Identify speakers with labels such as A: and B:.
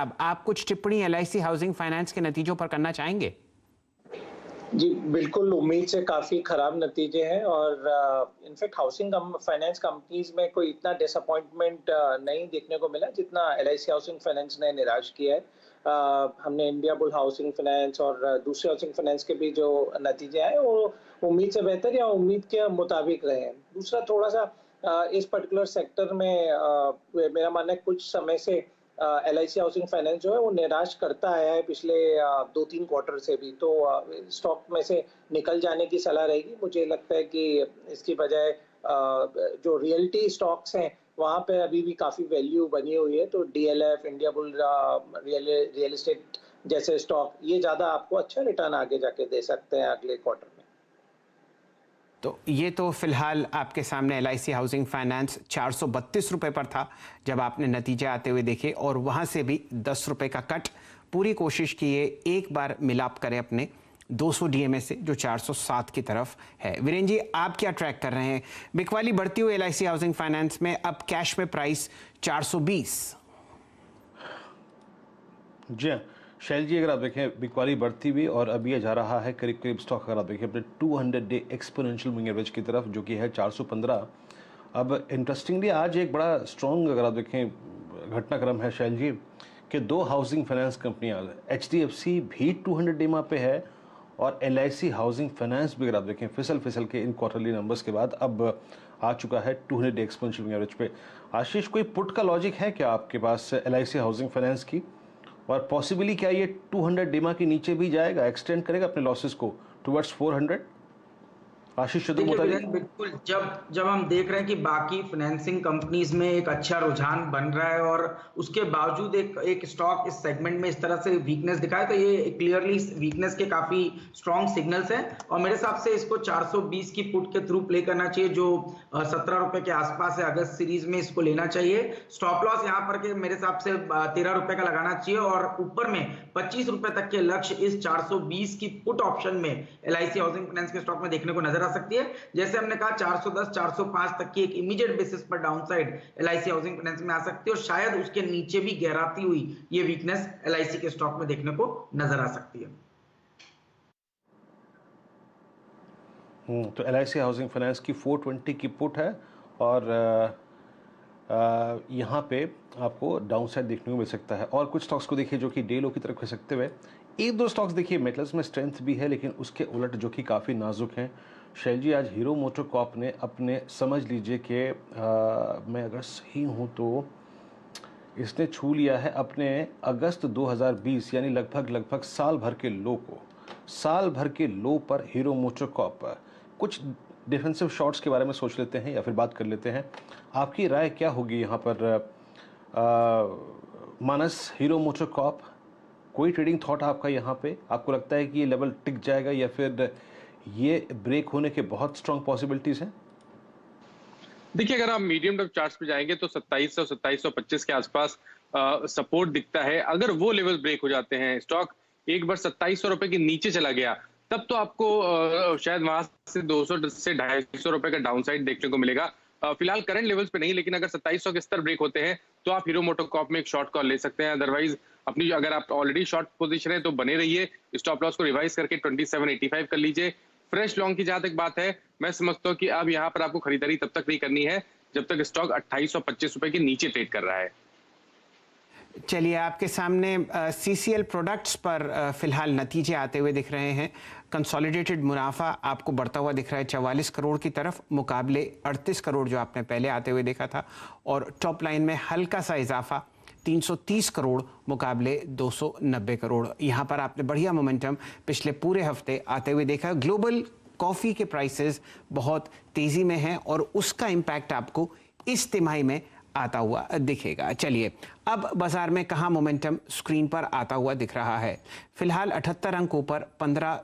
A: साहब, आप कुछ टिप्पणी एलआईसी हाउसिंग फाइनेंस के नतीजों पर करना चाहेंगे?
B: जी, बिल्कुल उम्मीद से काफ़ी खराब नतीजे हैं और इनफैक्ट हाउसिंग फाइनेंस कंपनीज़ में कोई इतना डिसअपॉइंटमेंट नहीं देखने को मिला जितना एलआईसी हाउसिंग फाइनेंस ने निराश किया है। हमने इंडिया बुल हाउसिंग फाइनेंस और दूसरे हाउसिंग फाइनेंस के भी जो नतीजे आए वो उम्मीद से बेहतर या उम्मीद के मुताबिक रहे हैं। दूसरा थोड़ा-सा इस पर्टिकुलर सेक्टर में मेरा मानना है कुछ समय से एलआईसी हाउसिंग फाइनेंस जो है वो निराश करता आया है पिछले 2-3 क्वार्टर से भी। तो स्टॉक में से निकल जाने की सलाह रहेगी। मुझे लगता है कि इसकी बजाय जो रियल्टी स्टॉक्स हैं वहाँ पे अभी भी काफ़ी वैल्यू बनी हुई है। तो DLF, India bull real estate जैसे स्टॉक ये ज़्यादा आपको अच्छा रिटर्न आगे जाके दे सकते हैं अगले क्वार्टर में।
A: तो ये तो फिलहाल आपके सामने एलआईसी हाउसिंग फाइनेंस 432 रुपए पर था जब आपने नतीजे आते हुए देखे, और वहां से भी 10 रुपए का कट। पूरी कोशिश की है एक बार मिलाप करें अपने 200 डीएमए से जो 407 की तरफ है। वीरेन जी, आप क्या ट्रैक कर रहे हैं? बिकवाली बढ़ती हुई एलआईसी हाउसिंग फाइनेंस में, अब कैश में प्राइस 420।
C: जी हाँ शैल जी, अगर आप देखें बिकवाली बढ़ती हुई और अभी ये जा रहा है करीब करीब स्टॉक अगर आप देखें अपने 200 डे एक्सपोनेंशियल मूविंग एवरेज की तरफ जो कि है 415। अब इंटरेस्टिंगली आज एक बड़ा स्ट्रॉन्ग अगर आप देखें घटनाक्रम है शैल जी कि दो हाउसिंग फाइनेंस कंपनियां एचडीएफसी भी 200 डे पे है और एलआईसी हाउसिंग फाइनेंस भी अगर आप देखें फिसल के इन क्वार्टरली नंबर्स के बाद अब आ चुका है 200 डे एक्सपोनेंशियल मूविंग एवरेज पे। आशीष, कोई पुट का लॉजिक है क्या आपके पास एलआईसी हाउसिंग फाइनेंस की, और पॉसिबली क्या ये 200 डिमा के नीचे भी जाएगा, एक्सटेंड करेगा अपने लॉसेस को टुवर्ड्स 400? आशीष
D: देखिए बिल्कुल, जब हम देख रहे हैं कि बाकी फाइनेंसिंग कंपनीज में एक अच्छा रुझान बन रहा है और उसके बावजूद एक स्टॉक इस सेगमेंट में इस तरह से वीकनेस दिखाए, तो ये क्लियरली वीकनेस के काफी स्ट्रॉन्ग सिग्नल्स हैं। और मेरे हिसाब से इसको 420 की पुट के थ्रू प्ले करना चाहिए जो 17 रुपए के आसपास है। अगस्त सीरीज में इसको लेना चाहिए। स्टॉप लॉस यहाँ पर के मेरे हिसाब से 13 रुपए का लगाना चाहिए और ऊपर में 25 रुपए तक के लक्ष्य इस 420 की पुट ऑप्शन में एलआईसी हाउसिंग फाइनेंस के स्टॉक में देखने को नजर आ सकती है। जैसे हमने कहा 410 405 तक की एक इमीडिएट बेसिस पर डाउनसाइड एलआईसी हाउसिंग फाइनेंस में आ सकती है और शायद उसके नीचे भी गहराती हुई ये वीकनेस एलआईसी के स्टॉक में देखने को नजर आ सकती है।
C: तो एलआईसी हाउसिंग फाइनेंस की 420 की पुट है और यहाँ पे आपको डाउनसाइड देखने को मिल सकता है। और कुछ स्टॉक्स को देखिए जो कि डे लो की तरफ खिसकते सकते हुए, एक दो स्टॉक्स देखिए मेटल्स में स्ट्रेंथ भी है लेकिन उसके उलट जो कि काफ़ी नाजुक हैं। शैल जी, आज हीरो मोटोकॉर्प ने अपने समझ लीजिए कि मैं अगर सही हूँ तो इसने छू लिया है अपने अगस्त 2020 यानी लगभग साल भर के लो को। साल भर के लो पर हीरो मोटोकॉर्प। कुछ डिफेंसिव शॉट्स के बारे में सोच लेते हैं या फिर बात कर लेते हैं। आपकी राय क्या होगी यहाँ पर मानस, हीरो मोटोकॉर्प? कोई ट्रेडिंग थॉट आपका यहाँ पे? आपको लगता है कि ये लेवल टिक जाएगा या फिर ये ब्रेक होने के बहुत स्ट्रॉन्ग पॉसिबिलिटीज हैं?
E: देखिए, अगर आप मीडियम टर्म चार्ट्स पे जाएंगे तो 2700 2725 के आसपास सपोर्ट दिखता है। अगर वो लेवल ब्रेक हो जाते हैं, स्टॉक एक बार 2700 रुपए के नीचे चला गया, तब तो आपको शायद वहां से 200 से 250 रुपए का डाउनसाइड देखने को मिलेगा। फिलहाल करंट लेवल्स पे नहीं, लेकिन अगर 2700 के स्तर ब्रेक होते हैं तो आप हीरो मोटोकॉर्प में एक शॉर्ट कॉल ले सकते हैं। अदरवाइज अपनी, अगर आप ऑलरेडी शॉर्ट पोजीशन है तो बने रहिए, स्टॉप लॉस को रिवाइज करके 2785 कर लीजिए। फ्रेश लॉन्ग की जहां तक बात है, मैं समझता हूं कि अब यहां पर आपको खरीदारी तब तक नहीं करनी है जब तक स्टॉक 2825 रुपए के नीचे ट्रेड कर रहा है।
A: चलिए, आपके सामने सीसीएल प्रोडक्ट्स पर फिलहाल नतीजे आते हुए दिख रहे हैं। कंसोलिडेटेड मुनाफा आपको बढ़ता हुआ दिख रहा है 44 करोड़ की तरफ, मुकाबले 38 करोड़ जो आपने पहले आते हुए देखा था। और टॉप लाइन में हल्का सा इजाफा 330 करोड़ मुकाबले 290 करोड़। यहाँ पर आपने बढ़िया मोमेंटम पिछले पूरे हफ्ते आते हुए देखा। ग्लोबल कॉफ़ी के प्राइसेस बहुत तेज़ी में हैं और उसका इम्पैक्ट आपको इस तिमाही में आता हुआ दिखेगा। चलिए, अब बाजार में कहाँ मोमेंटम स्क्रीन पर आता हुआ दिख रहा है। फिलहाल 78 अंक ऊपर 15